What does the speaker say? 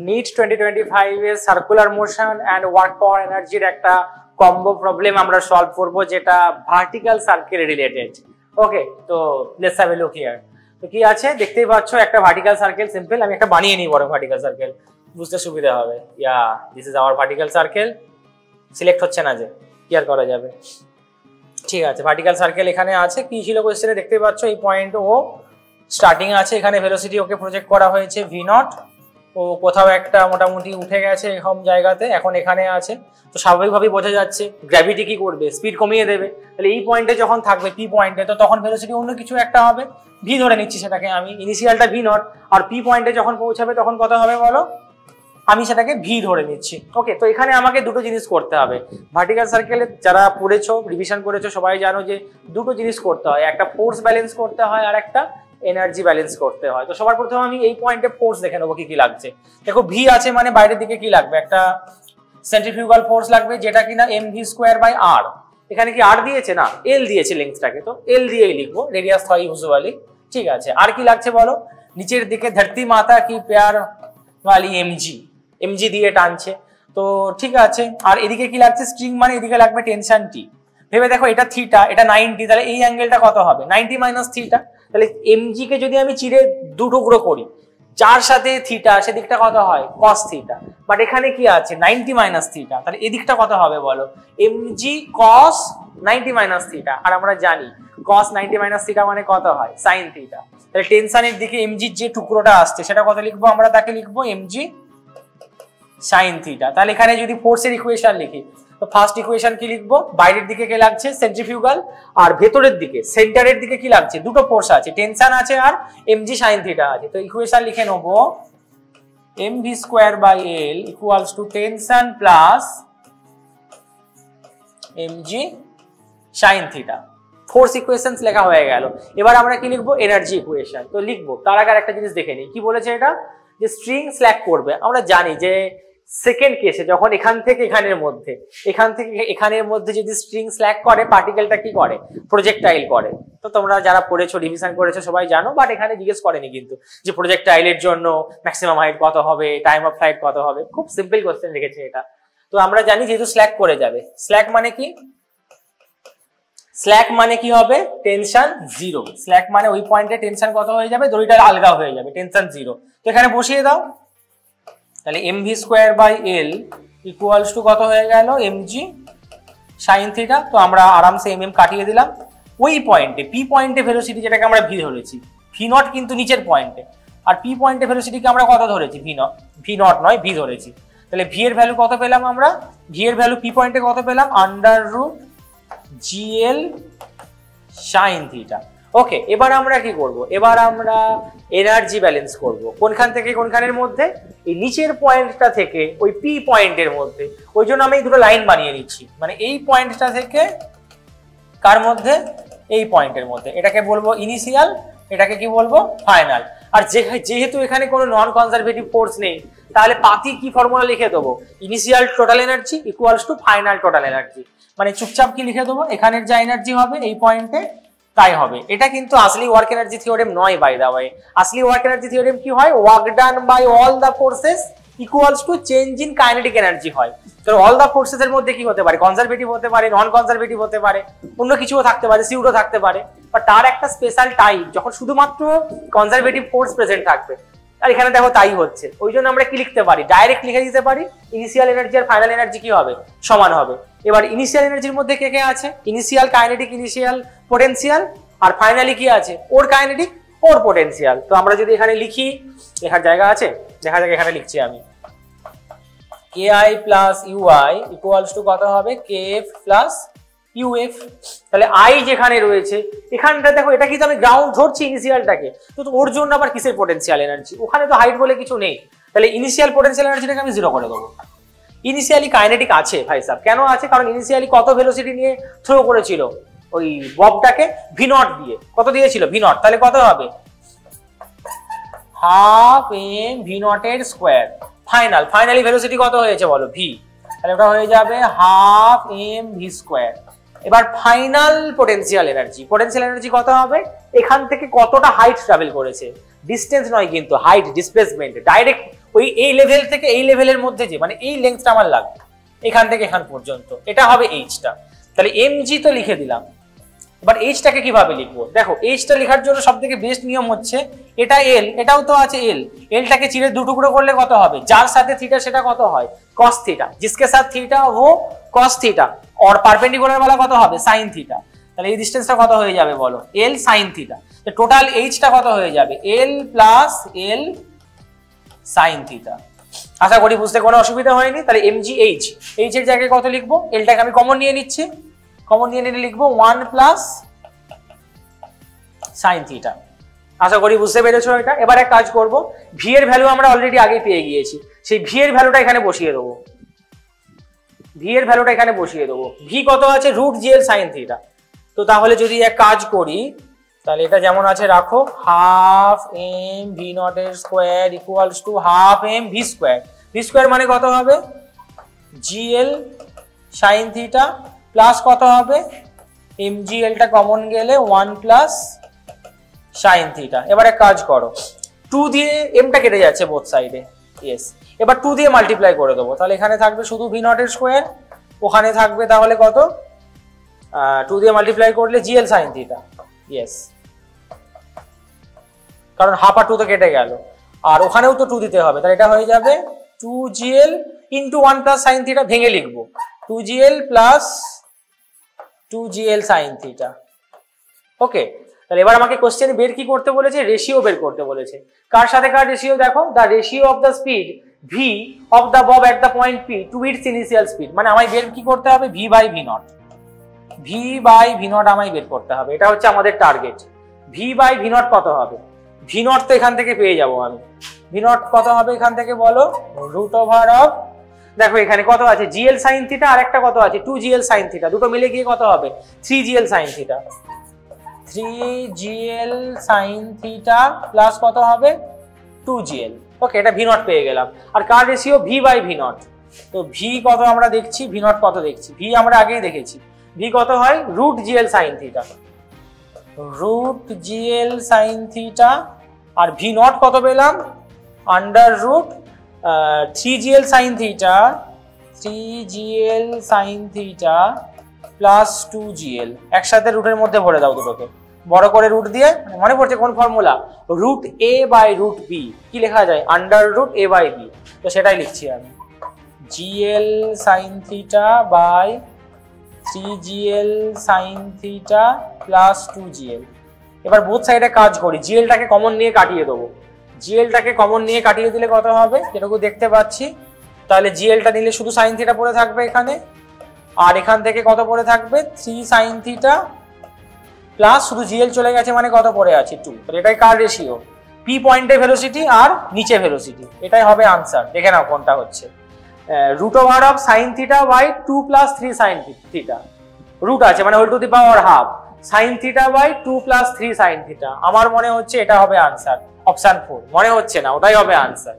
NEET 2025 এর circular motion and work power এনার্জির একটা কম্বো প্রবলেম আমরা সলভ করব, যেটা ভার্টিক্যাল সার্কেল রিলেটেড। ওকে, তো let's have a look here. তো কি আছে দেখতেই পাচ্ছ, একটা ভার্টিক্যাল সার্কেল। সিম্পল, আমি একটা বানিয়ে নিই বড় ভার্টিক্যাল সার্কেল, বুঝতে সুবিধা হবে। Yeah, this is our vertical circle. Select হচ্ছে না যে, কি আর করা যাবে। ঠিক আছে, ভার্টিক্যাল সার্কেল এখানে আছে। কি ছিল কোশ্চেনে দেখতেই পাচ্ছ, এই পয়েন্ট ও স্টার্টিং আছে, এখানে ভেলোসিটি ওকে প্রজেক্ট করা হয়েছে v0। ও কোথাও একটা মোটামুটি উঠে গেছে এরকম জায়গাতে, এখন এখানে আছে। তো স্বাভাবিকভাবেই বোঝা যাচ্ছে গ্র্যাভিটি কি করবে, স্পিড কমিয়ে দেবে। তাহলে এই পয়েন্টে যখন থাকবে পি পয়েন্টে, তো তখন ভেলোসিটি অন্য কিছু একটা হবে, ভি ধরে নিচ্ছি সেটাকে আমি। ইনিশিয়ালটা v0, আর পি পয়েন্টে যখন পৌঁছাবে তখন কত হবে বলো, আমি সেটাকে ভি ধরে নিচ্ছি। ওকে, তো এখানে আমাকে দুটো জিনিস করতে হবে। ভার্টিক্যাল সার্কেলে যারা পড়েছো, রিভিশন করেছো, সবাই জানো যে দুটো জিনিস করতে হয়, একটা ফোর্স ব্যালেন্স করতে হয় আর একটা এনার্জি ব্যালেন্স করতে হয়। তো সবার প্রথমে আমি এই পয়েন্টে ফোর্স দেখে নেবো কি কি লাগছে। দেখো ভি আছে মানে বাইরের দিকে কি লাগবে, একটা সেন্ট্রিফিউগাল ফোর্স লাগবে, যেটা কিনা mv²/r। এখানে কি আর দিয়েছে না, এল দিয়েছে লেন্থটাকে, তো এল দিয়েই লিখবো, রেডিয়াস হয় ইউজুয়ালি। ঠিক আছে, আর কি লাগছে বলো, নিচের দিকে ধরতি মাতা কি প্যার वाली mg দিয়ে টানছে, তো ঠিক আছে। আর এদিকে কি লাগছে, স্ট্রিং মানে এদিকে লাগবে টেনশন টি। ভেবে দেখো, এটা থিটা, এটা 90, তাহলে এই অ্যাঙ্গেলটা কত হবে, 90 মাইনাস থিটা। তাহলে mg কে যদি আমি চিরে দু টুকরো করি, যার সাথে থিটা, সেদিকটা কত হয় cos থিটা। বাট এখানে কি আছে 90 মাইনাস থিটা, তাহলে এদিকটা কত হবে বলো, mg cos 90 মাইনাস থিটা। আর আমরা জানি cos 90 মাইনাস থিটা মানে কত হয় sin থিটা। তাহলে টেনশনের দিকে mg যে টুকরোটা আসছে সেটা কত লিখবো আমরা, তাকে লিখবো mg sin থিটা। তাহলে এখানে যদি ফোর্সের ইকুয়েশন লিখি, তো ফার্স্ট ইকুয়েশন কি লিখবো, বাইরের দিকে কে লাগছে সেন্ট্রিফিউগাল, আর ভেতরের দিকে সেন্টারের দিকে কি লাগছে, দুটো ফোর্স আছে, টেনশন আছে আর mg sin থিটা আছে। তো ইকুয়েশন লিখে নেবো mv²/l equals to tension plus mg sin theta. Force equations লেখা হয়ে গেল। এবার আমরা কি লিখবো, এনার্জি ইকুয়েশন। তো লিখবো, তার আগে একটা জিনিস দেখে নিই, কি বলেছে এটা, যে স্ট্রিং স্ল্যাক করবে। আমরা জানি যে সেকেন্ড কেসে যখন এখান থেকে এখানের মধ্যে, এখান থেকে এখানের মধ্যে যদি স্ট্রিং স্ল্যাক করে, পার্টিকেলটা কি করে, প্রজেক্টাইল করে। তো তোমরা যারা পড়েছো, রিভিশন করেছো, সবাই জানো। বাট এখানে জিজ্ঞেস করেনি কিন্তু যে প্রজেক্টাইলের জন্য ম্যাক্সিমাম হাইট কত হবে, টাইম অফ ফ্লাইট কত হবে। খুব সিম্পল কোশ্চেন রেখেছে এটা। তো আমরা জানি যেহেতু স্ল্যাক করে যাবে, স্ল্যাক মানে কি, স্ল্যাক মানে কি হবে, টেনশন জিরো। স্ল্যাক মানে ওই পয়েন্টে টেনশন কত হয়ে যাবে, দড়িটা আলগা হয়ে যাবে, টেনশন জিরো। তো এখানে বসিয়ে দাও, তাহলে mv²/l ইকুয়ালস টু কত হয়ে গেল, mg sin থিটা। তো আমরা আরামসে কাটিয়ে দিলাম। ওই পয়েন্টে পি পয়েন্টে ভেলোসিটি, যেটাকে আমরা ভি ধরেছি, v0 কিন্তু নিচের পয়েন্টে, আর পি পয়েন্টে ভেলোসিটিকে আমরা কত ধরেছি, v0 নয় ভি ধরেছি। তাহলে ভি এর ভ্যালু কত পেলাম আমরা, ভি এর ভ্যালু পি পয়েন্টে কত পেলাম, √gl sin থিটা। ওকে, এবার আমরা কি করব, এবার আমরা এনার্জি ব্যালেন্স করব। কোনখান থেকে কোনখানের মধ্যে, এই নিচের পয়েন্টটা থেকে ওই পি পয়েন্টের মধ্যে। ওই জন্য আমি এই দুটো লাইন বানিয়ে নিচ্ছি, মানে এই পয়েন্টটা থেকে কার মধ্যে, এই পয়েন্টের মধ্যে। এটাকে বলবো ইনিশিয়াল, এটাকে কি বলবো ফাইনাল। আর যেহেতু এখানে কোনো নন কনজারভেটিভ ফোর্স নেই, তাহলে পাতি কি ফর্মুলা লিখে দেবো, initial total energy equals to final total energy. মানে চুপচাপ কি লিখে দেবো, এখানের যা এনার্জি হবে এই পয়েন্টে তাই হবে। এটা কিন্তু আসলি ওয়ার্ক এনার্জি থিওরেম নয় বাই দা ওয়ে। আসলি ওয়ার্ক এনার্জি থিওরেম কি হয়, work done by all the forces equals to change in kinetic energy হয়। তো অল দা ফোর্সেস এর মধ্যে কি হতে পারে, কনজারভেটিভ হতে পারে, নন কনজারভেটিভ হতে পারে, অন্য কিছুও থাকতে পারে, সিউডো থাকতে পারে। বাট তার একটা স্পেশাল টাইপ যখন শুধুমাত্র কনজারভেটিভ ফোর্স প্রেজেন্ট থাকবে, আর এখানে দেখো তাই হচ্ছে। ওই জন্য আমরা কি লিখতে পারি, ডাইরেক্ট লিখে দিতে পারি ইনিশিয়াল এনার্জি আর ফাইনাল এনার্জি কি হবে, সমান হবে। এবার ইনিশিয়াল এনার্জির মধ্যে কে কে আছে, ইনিশিয়াল কাইনেটিক, ইনিশিয়াল পোটেনশিয়াল, আর ফাইনালি কি আছে, ওর কাইনেটিক ওর পোটেনশিয়াল। তো আমরা যদি এখানে লিখি, লেখার জায়গা আছে, দেখা যাক এখানে লিখছি আমি, ki plus ui equals to কত হবে, kf প্লাস uf। তাহলে i যেখানে রয়েছে, এখানটা দেখো, এটা কিন্তু আমি গ্রাউন্ড ধরছি ইনিশিয়ালটাকে, তো ওর জন্য আবার কিসের পোটেনশিয়াল এনার্জি, ওখানে তো হাইট বলে কিছু নেই। তাহলে ইনিশিয়াল পোটেনশিয়াল এনার্জিটাকে আমি জিরো করে দেবো। ইনিশিয়ালি কাইনেটিক আছে ভাই সাহেব, কেন আছে, কারণ ইনিশিয়ালি কত ভেলোসিটি নিয়ে থ্রো করেছিল ওই ববটাকে, v0 দিয়ে, কত দিয়েছিল v0, তাহলে কত হবে, হাফ m v0 এর স্কোয়ার। ফাইনালি ভেলোসিটি কত হয়েছে বলো, v, তাহলে ওটা হয়ে যাবে হাফ m v স্কোয়ার। এবার ফাইনাল পোটেনশিয়াল এনার্জি কত হবে, এখান থেকে কতটা হাইট ট্রাভেল করেছে, ডিস্টেন্স নয় কিন্তু হাইট, ডিসপ্লেসমেন্ট। ডাইরেক্ট ওই এই লেভেল থেকে এই লেভেলের মধ্যে যে মানে এই লেন্থটা আমার লাগবে এখান থেকে এখান পর্যন্ত, এটা হবে এইচটা। তাহলে এমজি তো লিখে দিলাম। এবার এইচটাকে কিভাবে লিখবো? দেখো এইচটা লেখার জন্য সবথেকে বেস্ট নিয়ম হচ্ছে এটা এল, এটাও তো আছে এল, এলটাকে চিরে দু টুকরো করলে কত হবে? যার সাথে থিটা সেটা কত হয়? cos theta. जिसके साथ थीटा हो cos थीटा और परपेंडिकुलर वाला কত হবে? sin theta. তাহলে এই ডিসটেন্সটা কত হয়ে যাবে বলো? l sin theta. তো টোটাল এইচটা কত হয়ে যাবে? l plus l sin theta. আশা করি বুঝতে কোনো অসুবিধা হয়নি। তাহলে mgh, h এর জায়গায় কত লিখবো? এলটাকে আমি কমন নিয়ে নিচ্ছি, কমন নিয়ে নিলে লিখবো 1 প্লাস sin থিটা। আশা করি বুঝতে পেরেছো এটা। এবার এক কাজ করব, ভি এর ভ্যালু আমরা অলরেডি আগে পেয়ে গিয়েছি, সেই ভি এর ভ্যালুটা এখানে বসিয়ে দেবো। ভি এর ভ্যালুটা এখানে বসিয়ে দেবো। ভি কত আছে? Root GL sine theta. তো তাহলে যদি এক কাজ করি, তাহলে এটা যেমন আছে রাখো, হাফ এম ভি নট এর square equals to half M V square. V square মানে কত হবে? জিএল সাইন থিটা প্লাস কত হবে? এম জি এলটা কমন গেলে 1 প্লাস সাইন থিটা। এবার এক কাজ করো, 2 দিয়ে এমটা কেটে যাচ্ছে বোথ সাইডে, ইয়েস। এবার 2 দিয়ে মাল্টিপ্লাই করে দেবো, তাহলে এখানে থাকবে শুধু ভি নট এর স্কোয়ার, ওখানে থাকবে তাহলে কত? 2 দিয়ে মাল্টিপ্লাই করলে জিএল সাইন থিটা, ইয়েস। কারণ হাফ আর 2 তো কেটে গেল, আর ওখানেও তো 2 দিতে হবে, তাহলে এটা হয়ে যাবে 2gl into 1 plus sine theta. ভেঙে লিখবো 2gl plus 2gl sine theta. ওকে, তাহলে এবার আমাকে কোশ্চেনে বের কি করতে বলেছে? রেশিও বের করতে বলেছে। কার সাথে কার রেশিও? দেখো, the ratio of the speed V of the bob at the point P to its initial speed. মানে আমায় বের কি করতে হবে? V by V naught, V by V naught আমায় বের করতে হবে। এটা হচ্ছে আমাদের target. V by V naught কত হবে? ভি নট তো এখান থেকে পেয়ে যাবো আমি। ভি নট কত হবে এখান থেকে বলো? রুট ওভার অফ, দেখো এখানে কত আছে? জিএল সাইন থিটা, আর একটা কত আছে? 2gl sine theta. দুটো মিলে গিয়ে কত হবে? 3gl sine theta. 3gl sine theta plus কত হবে? 2gl। ওকে, এটা ভি নট পেয়ে গেলাম। আর কার ratio? V by V naught. তো ভি কত আমরা দেখছি, ভি নট কত দেখছি? ভি আমরা আগেই দেখেছি, ভি কত হয়? Root GL sine theta, root GL sine theta. আর ভি নট কত পেলাম? Under root 3gl sine theta, 3gl sine theta plus 2gl। একসাথে রুটের মধ্যে ভরে দাও দুটোকে, বড় করে রুট দিয়ে। মনে পড়ছে কোন formula? Root A by root B. কি লেখা যায়? Under root A by B. তো সেটাই লিখছি আমি, g l sine theta by 3gl sine theta plus 2gl। এবার বোথ সাইডে কাজ করি, জিএলটাকে কমন নিয়ে কাটিয়ে দেবো। জিএলটাকে কমন নিয়ে কাটিয়ে দিলে কত হবে? যেটুকু দেখতে পাচ্ছি, তাহলে জিএলটা নিলে শুধু সাইন থিটা পড়ে থাকবে এখানে, আর এখান থেকে কত পড়ে থাকবে? 3 সাইন থিটা প্লাস শুধু জিএল চলে গেছে, মানে কত পড়ে আছে? 2। তাহলে এটাই কার রেশিও? পি পয়েন্টে ভেলোসিটি আর নিচে ভেলোসিটি। এটাই হবে আনসার। দেখে নাও কোনটা হচ্ছে। Root over of sine theta by 2 plus 3 sine theta. Root আছে মানে whole to the power half, sine theta by 2 plus 3 sine theta. আমার মনে হচ্ছে এটা হবে আনসার, অপশন 4। মনে হচ্ছে না, ওটাই হবে আনসার।